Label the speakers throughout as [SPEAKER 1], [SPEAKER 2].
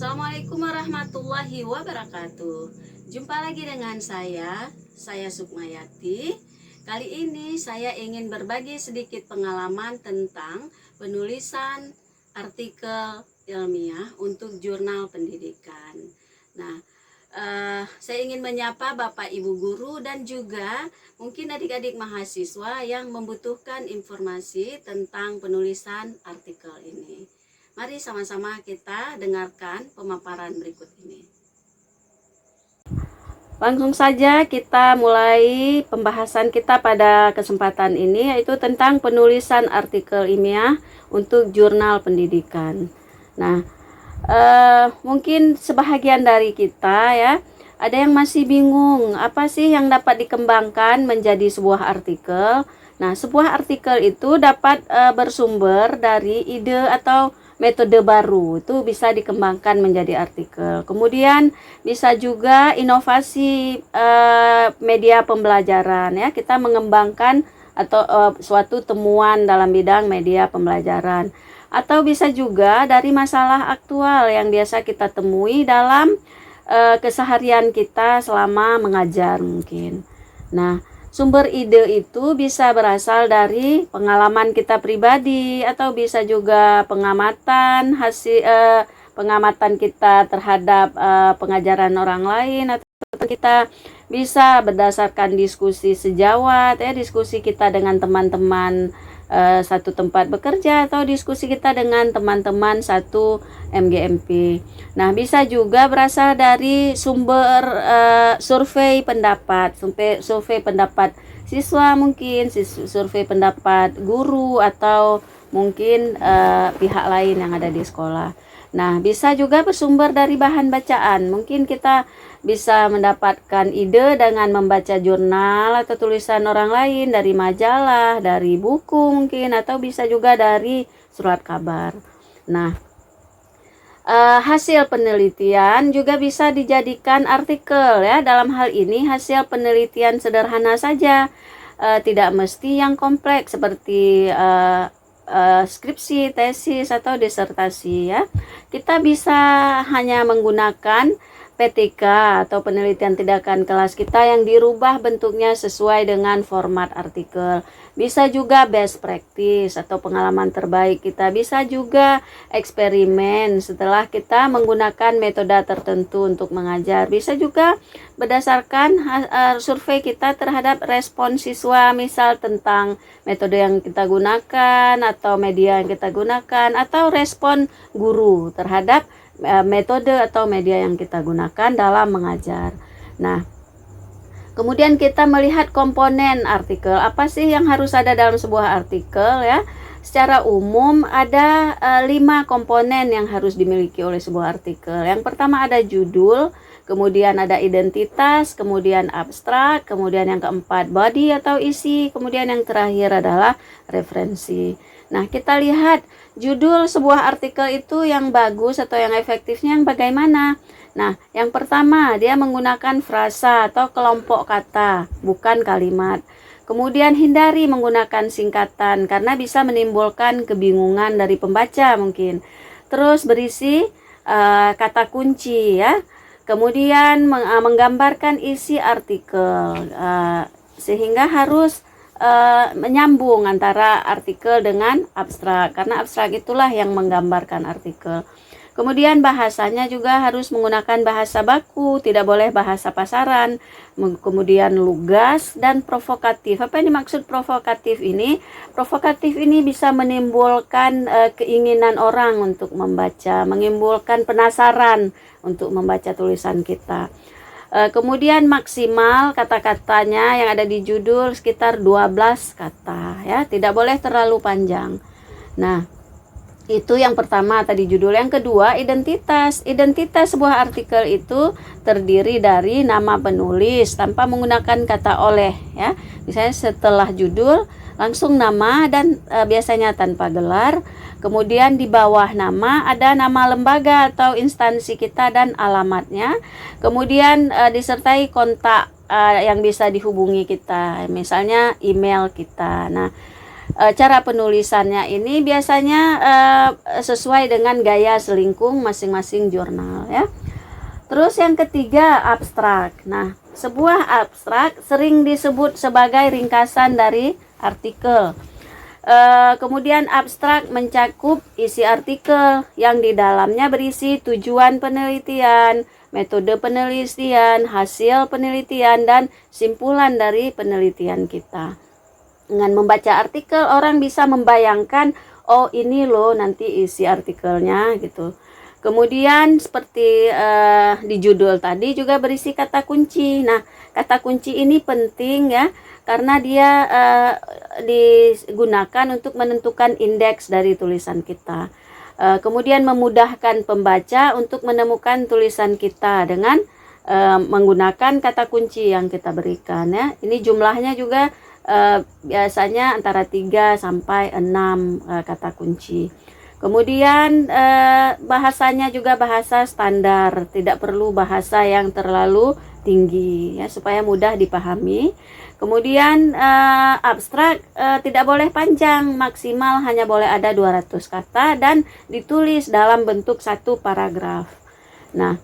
[SPEAKER 1] Assalamualaikum warahmatullahi wabarakatuh. Jumpa lagi dengan saya Sukmayati. Kali ini saya ingin berbagi sedikit pengalaman tentang penulisan artikel ilmiah untuk jurnal pendidikan. Nah, saya ingin menyapa Bapak Ibu guru dan juga mungkin adik-adik mahasiswa yang membutuhkan informasi tentang penulisan artikel ini. Mari sama-sama kita dengarkan pemaparan berikut ini. Langsung saja kita mulai pembahasan kita pada kesempatan ini, yaitu tentang penulisan artikel ilmiah untuk jurnal pendidikan. Nah, mungkin sebahagian dari kita ya, ada yang masih bingung apa sih yang dapat dikembangkan menjadi sebuah artikel. Nah, sebuah artikel itu dapat bersumber dari ide atau metode baru, itu bisa dikembangkan menjadi artikel. Kemudian bisa juga inovasi media pembelajaran ya, kita mengembangkan atau suatu temuan dalam bidang media pembelajaran. Atau bisa juga dari masalah aktual yang biasa kita temui dalam keseharian kita selama mengajar mungkin. Nah, sumber ide itu bisa berasal dari pengalaman kita pribadi atau bisa juga pengamatan pengamatan kita terhadap pengajaran orang lain, atau kita bisa berdasarkan diskusi sejawat ya, diskusi kita dengan teman-teman satu tempat bekerja atau diskusi kita dengan teman-teman satu MGMP. Nah, bisa juga berasal dari sumber survei pendapat, survei pendapat siswa mungkin, survei pendapat guru atau mungkin pihak lain yang ada di sekolah. Nah, bisa juga bersumber dari bahan bacaan. Mungkin kita bisa mendapatkan ide dengan membaca jurnal atau tulisan orang lain, dari majalah, dari buku mungkin, atau bisa juga dari surat kabar. Nah, hasil penelitian juga bisa dijadikan artikel ya. Dalam hal ini hasil penelitian sederhana saja, tidak mesti yang kompleks seperti skripsi, tesis, atau disertasi ya. Kita bisa hanya menggunakan PTK atau penelitian tindakan kelas kita yang dirubah bentuknya sesuai dengan format artikel. Bisa juga best practice atau pengalaman terbaik kita. Bisa juga eksperimen setelah kita menggunakan metode tertentu untuk mengajar. Bisa juga berdasarkan survei kita terhadap respon siswa, misal tentang metode yang kita gunakan atau media yang kita gunakan, atau respon guru terhadap metode atau media yang kita gunakan dalam mengajar. Nah, kemudian kita melihat komponen artikel. Apa sih yang harus ada dalam sebuah artikel ya? Secara umum ada 5 komponen yang harus dimiliki oleh sebuah artikel. Yang pertama ada judul, kemudian ada identitas, kemudian abstrak, kemudian yang keempat body atau isi, kemudian yang terakhir adalah referensi. Nah, kita lihat judul sebuah artikel itu yang bagus atau yang efektifnya yang bagaimana. Nah, yang pertama dia menggunakan frasa atau kelompok kata, bukan kalimat. Kemudian hindari menggunakan singkatan karena bisa menimbulkan kebingungan dari pembaca mungkin. Terus berisi kata kunci ya. Kemudian menggambarkan isi artikel sehingga harus menyambung antara artikel dengan abstrak, karena abstrak itulah yang menggambarkan artikel. Kemudian bahasanya juga harus menggunakan bahasa baku, tidak boleh bahasa pasaran. Kemudian lugas dan provokatif. Apa yang dimaksud provokatif ini? Provokatif ini bisa menimbulkan keinginan orang untuk membaca, menimbulkan penasaran untuk membaca tulisan kita. Kemudian maksimal kata-katanya yang ada di judul sekitar 12 kata ya, tidak boleh terlalu panjang. Nah, itu yang pertama tadi judul. Yang kedua identitas. Identitas sebuah artikel itu terdiri dari nama penulis tanpa menggunakan kata oleh ya. Misalnya setelah judul langsung nama dan biasanya tanpa gelar. Kemudian di bawah nama ada nama lembaga atau instansi kita dan alamatnya. Kemudian disertai kontak yang bisa dihubungi kita, misalnya email kita. Nah, Cara penulisannya ini biasanya sesuai dengan gaya selingkung masing-masing jurnal ya. Terus yang ketiga, abstrak. Nah, sebuah abstrak sering disebut sebagai ringkasan dari artikel. Kemudian abstrak mencakup isi artikel yang di dalamnya berisi tujuan penelitian, metode penelitian, hasil penelitian, dan simpulan dari penelitian kita. Dengan membaca artikel, orang bisa membayangkan, oh ini loh nanti isi artikelnya gitu. Kemudian seperti di judul tadi juga berisi kata kunci. Nah, kata kunci ini penting ya, karena dia digunakan untuk menentukan indeks dari tulisan kita. Kemudian memudahkan pembaca untuk menemukan tulisan kita dengan menggunakan kata kunci yang kita berikan ya. Ini jumlahnya juga biasanya antara 3 sampai 6 kata kunci. Kemudian bahasanya juga bahasa standar, tidak perlu bahasa yang terlalu tinggi ya, supaya mudah dipahami. Kemudian abstrak tidak boleh panjang, maksimal hanya boleh ada 200 kata dan ditulis dalam bentuk satu paragraf. Nah,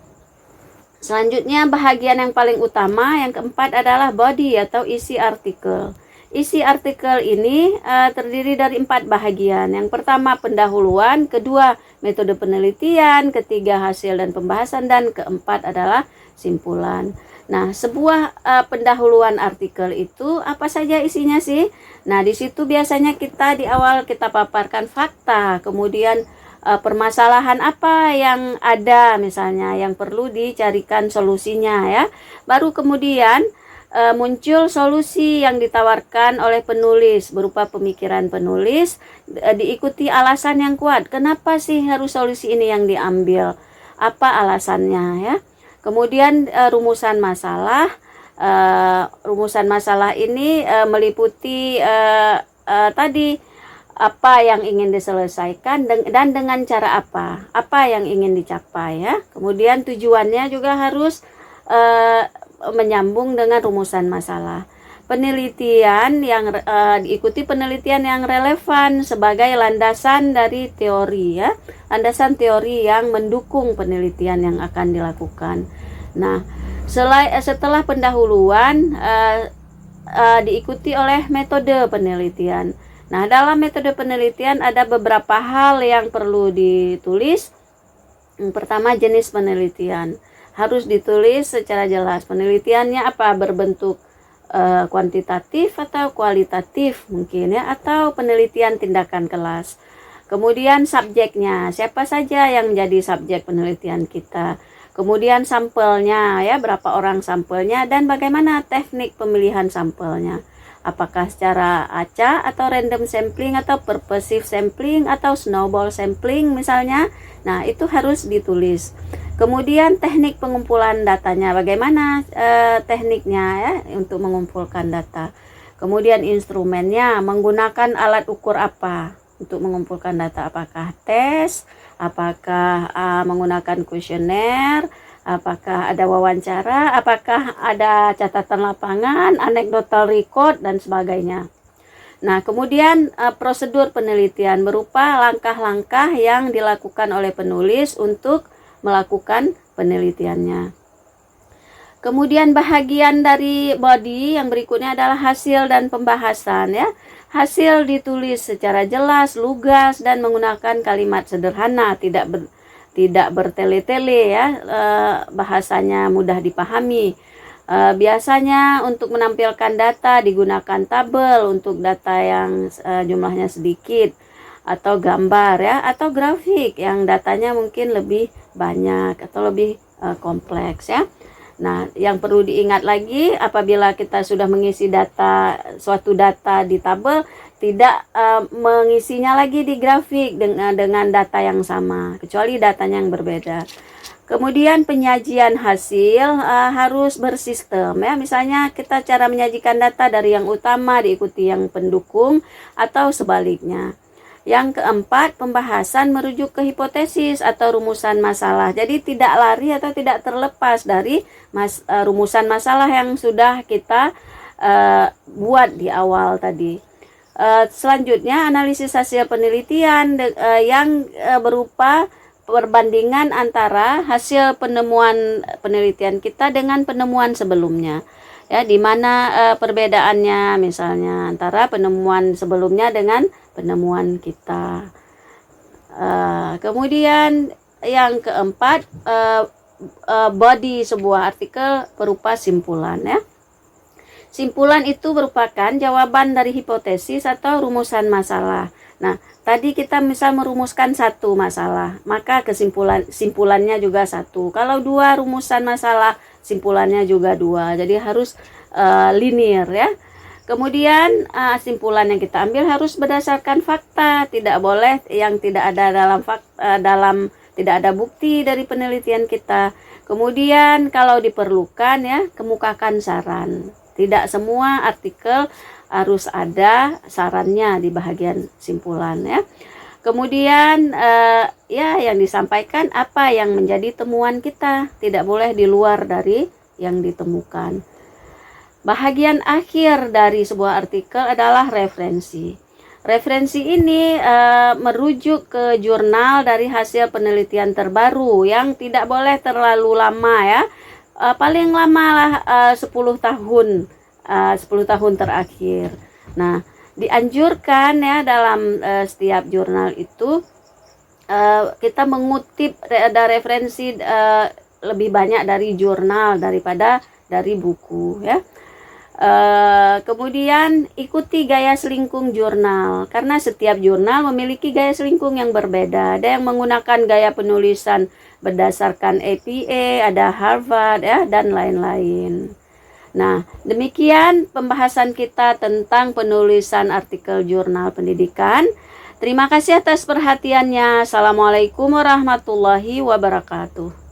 [SPEAKER 1] selanjutnya bahagian yang paling utama, yang keempat adalah body atau isi artikel. Isi artikel ini terdiri dari 4 bahagian. Yang pertama pendahuluan, kedua metode penelitian, ketiga hasil dan pembahasan, dan keempat adalah simpulan. Nah, sebuah pendahuluan artikel itu apa saja isinya sih? Nah, di situ biasanya kita di awal kita paparkan fakta, kemudian permasalahan apa yang ada misalnya yang perlu dicarikan solusinya ya. Baru kemudian muncul solusi yang ditawarkan oleh penulis berupa pemikiran penulis, diikuti alasan yang kuat. Kenapa sih harus solusi ini yang diambil? Apa alasannya ya? Kemudian rumusan masalah. Rumusan masalah ini meliputi tadi apa yang ingin diselesaikan dan dengan cara apa yang ingin dicapai ya. Kemudian tujuannya juga harus menyambung dengan rumusan masalah. Penelitian yang diikuti penelitian yang relevan sebagai landasan dari teori ya, landasan teori yang mendukung penelitian yang akan dilakukan. Nah, setelah pendahuluan diikuti oleh metode penelitian. Nah, dalam metode penelitian ada beberapa hal yang perlu ditulis. Yang pertama, jenis penelitian harus ditulis secara jelas. Penelitiannya apa? Berbentuk kuantitatif atau kualitatif mungkin ya, atau penelitian tindakan kelas. Kemudian subjeknya, siapa saja yang menjadi subjek penelitian kita. Kemudian sampelnya ya, berapa orang sampelnya, dan bagaimana teknik pemilihan sampelnya. Apakah secara acak atau random sampling atau purposive sampling atau snowball sampling misalnya. Nah, itu harus ditulis. Kemudian teknik pengumpulan datanya, bagaimana tekniknya ya untuk mengumpulkan data. Kemudian instrumennya, menggunakan alat ukur apa untuk mengumpulkan data, apakah tes, apakah menggunakan kuesioner, apakah ada wawancara, apakah ada catatan lapangan, anecdotal record, dan sebagainya. Nah, kemudian prosedur penelitian berupa langkah-langkah yang dilakukan oleh penulis untuk melakukan penelitiannya. Kemudian bahagian dari body yang berikutnya adalah hasil dan pembahasan ya. Hasil ditulis secara jelas, lugas, dan menggunakan kalimat sederhana, tidak bertele-tele ya, bahasanya mudah dipahami. Biasanya untuk menampilkan data digunakan tabel untuk data yang jumlahnya sedikit, atau gambar ya, atau grafik yang datanya mungkin lebih banyak atau lebih kompleks ya. Nah, yang perlu diingat lagi, apabila kita sudah mengisi suatu data di tabel, tidak mengisinya lagi di grafik dengan data yang sama, kecuali datanya yang berbeda. Kemudian penyajian hasil harus bersistem ya. Misalnya kita cara menyajikan data dari yang utama diikuti yang pendukung atau sebaliknya. Yang keempat, pembahasan merujuk ke hipotesis atau rumusan masalah. Jadi tidak lari atau tidak terlepas dari rumusan masalah yang sudah kita buat di awal tadi. Selanjutnya, analisis hasil penelitian yang berupa perbandingan antara hasil penemuan penelitian kita dengan penemuan sebelumnya. Ya, di mana perbedaannya misalnya antara penemuan sebelumnya dengan penemuan kita. Kemudian yang keempat, body sebuah artikel berupa simpulan ya. Simpulan itu merupakan jawaban dari hipotesis atau rumusan masalah. Nah, tadi kita misal merumuskan satu masalah, maka simpulannya juga satu. Kalau dua rumusan masalah, simpulannya juga dua. Jadi harus linear ya. Kemudian simpulan yang kita ambil harus berdasarkan fakta, tidak boleh yang tidak ada tidak ada bukti dari penelitian kita. Kemudian kalau diperlukan ya, kemukakan saran. Tidak semua artikel harus ada sarannya di bagian simpulan ya. Kemudian ya yang disampaikan apa yang menjadi temuan kita, tidak boleh di luar dari yang ditemukan. Bahagian akhir dari sebuah artikel adalah referensi. Referensi ini merujuk ke jurnal dari hasil penelitian terbaru yang tidak boleh terlalu lama ya. Paling lama lah 10 tahun 10 tahun terakhir. Nah, dianjurkan ya dalam setiap jurnal itu kita mengutip ada referensi lebih banyak dari jurnal daripada dari buku ya. Kemudian ikuti gaya selingkung jurnal, karena setiap jurnal memiliki gaya selingkung yang berbeda. Ada yang menggunakan gaya penulisan berdasarkan APA, ada Harvard ya, dan lain-lain. Nah, demikian pembahasan kita tentang penulisan artikel jurnal pendidikan. Terima kasih atas perhatiannya. Assalamualaikum warahmatullahi wabarakatuh.